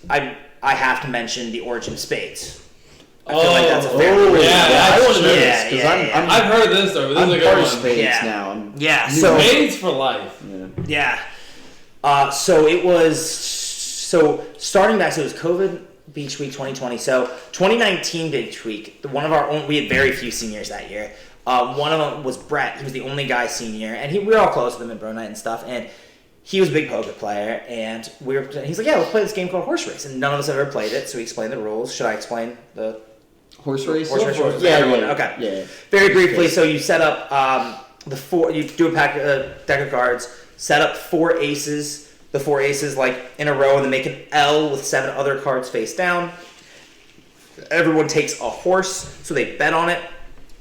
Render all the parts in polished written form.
I have to mention the origin of Spades. I feel like that's a fair I want to know this because I've heard this story. But this is a part good of one. Spades now. Spades for life. So it was starting back. So it was COVID Beach Week 2020. So 2019 Beach Week. We had very few seniors that year. One of them was Brett. He was the only guy senior, and we were all close with him at Bro Night and stuff. And he was a big poker player, and he's like, yeah, let's play this game called Horse Race. And none of us have ever played it, so he explained the rules. Should I explain the Horse Race? Yeah. Okay. Yeah. Very briefly, so you set up you do a deck of cards, set up 4 aces, the 4 aces like in a row, and then make an L with 7 other cards face down. Everyone takes a horse, so they bet on it.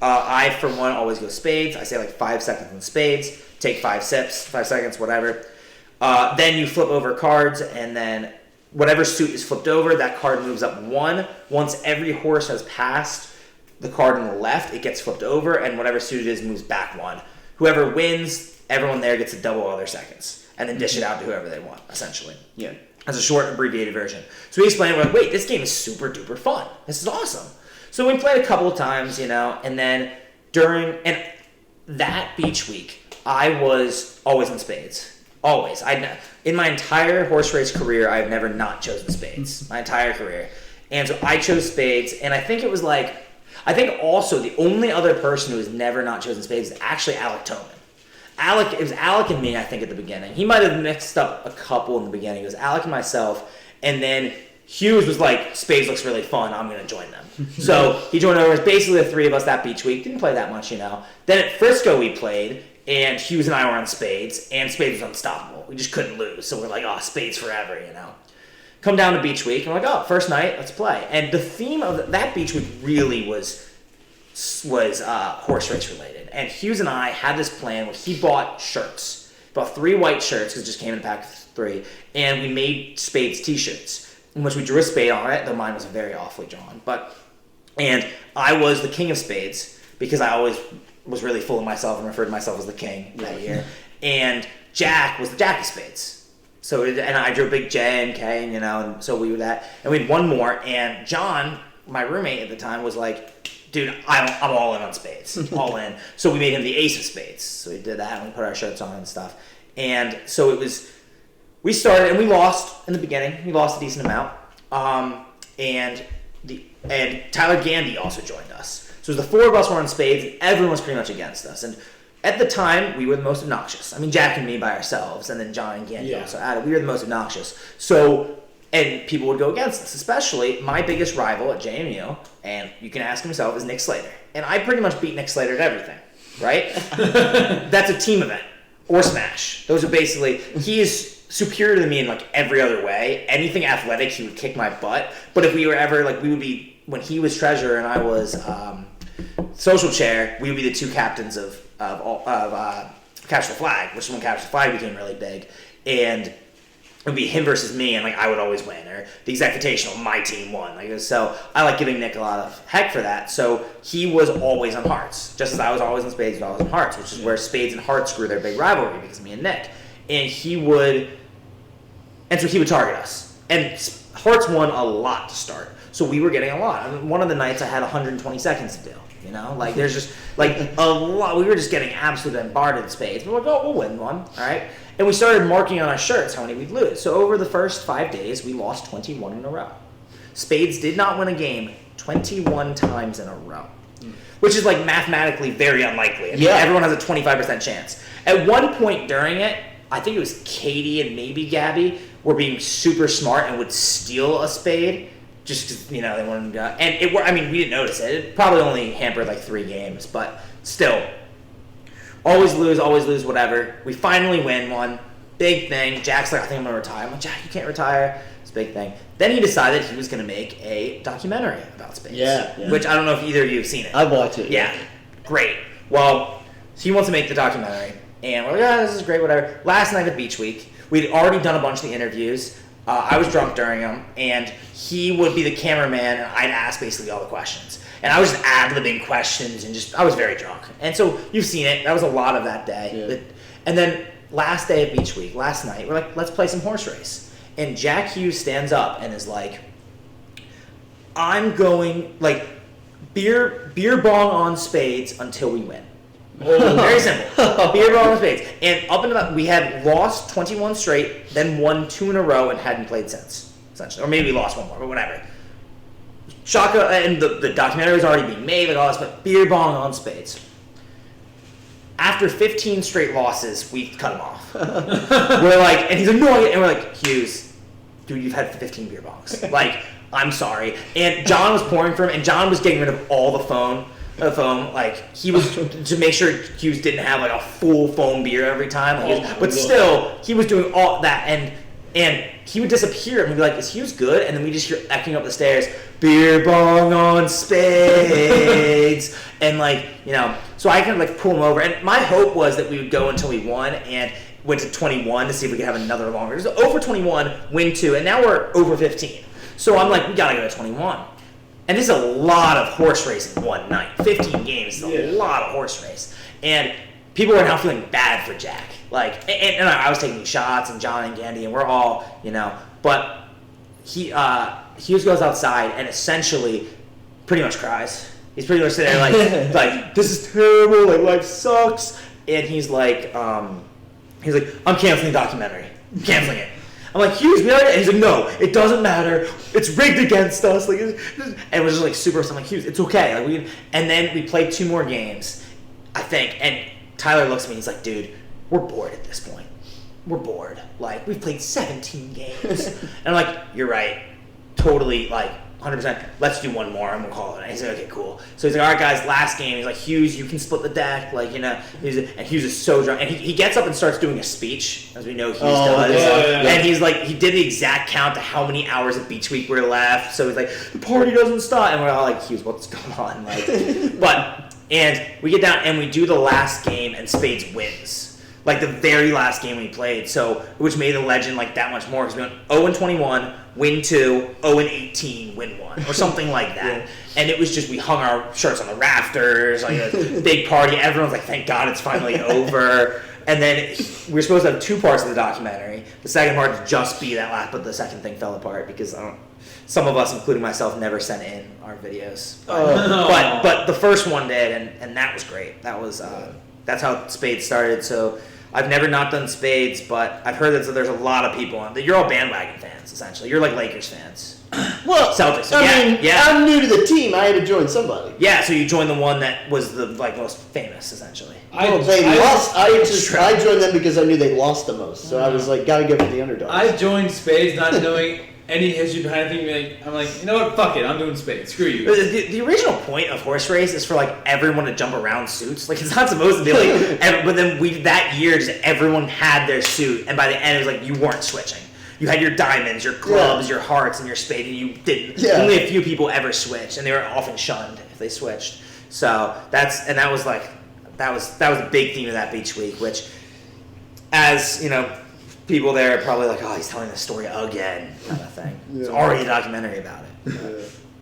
I, for one, always go Spades. I say like 5 seconds in Spades. Take 5 sips, 5 seconds, whatever. Then you flip over cards, and then whatever suit is flipped over, that card moves up 1. Once every horse has passed the card on the left, it gets flipped over, and whatever suit it is moves back 1. Whoever wins, everyone there gets to double all their seconds, and then dish it out to whoever they want, essentially. Yeah. As a short, abbreviated version. So we explained, we're like, wait, this game is super duper fun. This is awesome. So we played a couple of times, and then and that Beach Week, I was always in Spades. Always. In my entire horse race career, I've never not chosen Spades. My entire career. And so I chose Spades, and I think it was also the only other person who has never not chosen Spades is actually Alec Toman. It was Alec and me, I think, at the beginning. He might have mixed up a couple in the beginning. It was Alec and myself, and then Hughes was like, Spades looks really fun, I'm going to join them. So he joined over. It was basically the 3 of us that Beach Week. Didn't play that much, Then at Frisco we played, and Hughes and I were on Spades, and Spades was unstoppable. We just couldn't lose. So we're like, Spades forever, Come down to Beach Week, and we're like, first night, let's play. And the theme of that Beach Week really was horse race related. And Hughes and I had this plan where he bought shirts. He bought 3 white shirts, because it just came in a pack of 3, and we made Spades t-shirts, in which we drew a spade on it, though mine was very awfully drawn. And I was the king of Spades, because I always was really full of myself and referred to myself as the king that year. And Jack was the jack of Spades. And I drew a big J and K, and so we were that. And we had one more, and John, my roommate at the time, was like, dude, I'm all in on Spades. All in. So we made him the ace of Spades. So we did that, and we put our shirts on and stuff. And so we started, and we lost in the beginning. We lost a decent amount. And Tyler Gandy also joined us. So the 4 of us were on Spades, and everyone was pretty much against us. And at the time, we were the most obnoxious. I mean, Jack and me by ourselves, and then John and Gandy also added. We were the most obnoxious. So, and people would go against us, especially my biggest rival at JMU, and you can ask himself, is Nick Slater. And I pretty much beat Nick Slater at everything, right? That's a team event. Or Smash. Those are basically, he is superior to me in like every other way. Anything athletic, he would kick my butt. But if we were ever, we would be, when he was treasurer and I was social chair, we would be the 2 captains of Capture the Flag, which is when Capture the Flag became really big. And it would be him versus me, and I would always win. Or the Executational, my team won. So I like giving Nick a lot of heck for that. So he was always on Hearts, just as I was always on Spades, he was always on Hearts, which is where Spades and Hearts grew their big rivalry because of me and Nick. And so he would target us. And Hearts won a lot to start. So we were getting a lot. I mean, one of the nights I had 120 seconds to do. There's just a lot. We were just getting absolutely bombarded in Spades. We're like, we'll win one, all right? And we started marking on our shirts how many we'd lose. So over the first 5 days, we lost 21 in a row. Spades did not win a game 21 times in a row, which is mathematically very unlikely. I mean, everyone has a 25% chance. At one point during it, I think it was Katie and maybe Gabby were being super smart and would steal a spade. Just because, they wanted to go. And we didn't notice it. It probably only hampered 3 games, but still. Always lose, whatever. We finally win one. Big thing. Jack's like, I think I'm going to retire. I'm like, Jack, you can't retire. It's a big thing. Then he decided he was going to make a documentary about Spades. Yeah. Which I don't know if either of you have seen it. I've watched it. Yeah. Great. Well, he wants to make the documentary. And we're like, this is great, whatever. Last night at Beach Week, we'd already done a bunch of the interviews. I was drunk during them, and he would be the cameraman, and I'd ask basically all the questions. And I was just ad-libbing questions, and I was very drunk. And so you've seen it. That was a lot of that day. Yeah. And then last day of Beach Week, last night, we're like, let's play some horse race. And Jack Hughes stands up and is like, I'm going, like, beer bong on Spades until we win. Very simple. Beer bong on Spades. And up until that, we had lost 21 straight, then won 2 in a row and hadn't played since, essentially. Or maybe we lost one more, but whatever. Shaka, and the documentary was already being made, like all this, but beer bong on Spades. After 15 straight losses, we cut him off. We're like, and he's like, no, and we're like, Hughes, dude, you've had 15 beer bongs. Like, I'm sorry. And John was pouring for him, and John was getting rid of all the foam. Like, he was to make sure Hughes didn't have like a full foam beer every time. Like, but still, he was doing all that, and he would disappear, and we'd be like, is Hughes good? And then we just hear echoing up the stairs, beer bong on Spades. And like, you know, so I kind of like pull him over, and my hope was that we would go until we won, and went to 21 to see if we could have another longer. So over 21, win 2, and now we're over 15. So I'm like, we gotta go to 21. And this is a lot of horse racing one night. 15 games is a lot of horse race. And people are now feeling bad for Jack. Like, and I was taking shots, and John and Gandy, and we're all, you know, but Hughes goes outside and essentially pretty much cries. He's pretty much sitting there like this is terrible, like life sucks. And he's like, I'm canceling the documentary. I'm canceling it. I'm like, Hughes, we already, and he's like, no, it doesn't matter. It's rigged against us. Like, and it was just like super. I'm like, Hughes, it's okay. Like, and then we played 2 more games, I think. And Tyler looks at me. He's like, dude, we're bored at this point. We're bored. Like, we've played 17 games. And I'm like, you're right. Totally, like, 100%. Let's do one more and we'll call it. And he's like, okay, cool. So he's like, all right, guys, last game. He's like, Hughes, you can split the deck. Like, you know, and Hughes is so drunk. And he gets up and starts doing a speech, as we know Hughes does. Yeah. And he's like, he did the exact count to how many hours of beach week were left. So he's like, the party doesn't stop. And we're all like, Hughes, what's going on? Like, and we get down and we do the last game, and Spades wins. Like the very last game we played, so which made the legend like that much more, because we went 0-21, win 2, 0-18, win 1, or something like that. Yeah. And it was just, we hung our shirts on the rafters, like a big party. Everyone's like, thank God it's finally over. And then we were supposed to have 2 parts of the documentary. The second part to just be that last, but the second thing fell apart because some of us, including myself, never sent in our videos. But the first one did, and that was great. That was that's how Spades started. So I've never not done Spades, but I've heard that there's a lot of people on. You're all bandwagon fans, essentially. You're like Lakers fans. Well, Celtics. I mean, I'm new to the team. I had to join somebody. Yeah, so you joined the one that was the most famous, essentially. They lost. I joined them because I knew they lost the most. So I was like, gotta go for the underdogs. I joined Spades not knowing any history behind anything. I'm like, you know what? Fuck it. I'm doing Spades. Screw you. The original point of horse race is for like everyone to jump around suits. Like, it's not supposed to be like. But then that year, just everyone had their suit, and by the end, it was like you weren't switching. You had your diamonds, your clubs, your hearts, and your spade, and you didn't. Yeah. Only a few people ever switched, and they were often shunned if they switched. So that was a big theme of that beach week, which, as you know, people there are probably like, oh, he's telling the story again, kind of thing. Yeah. It's already a documentary about it. Yeah.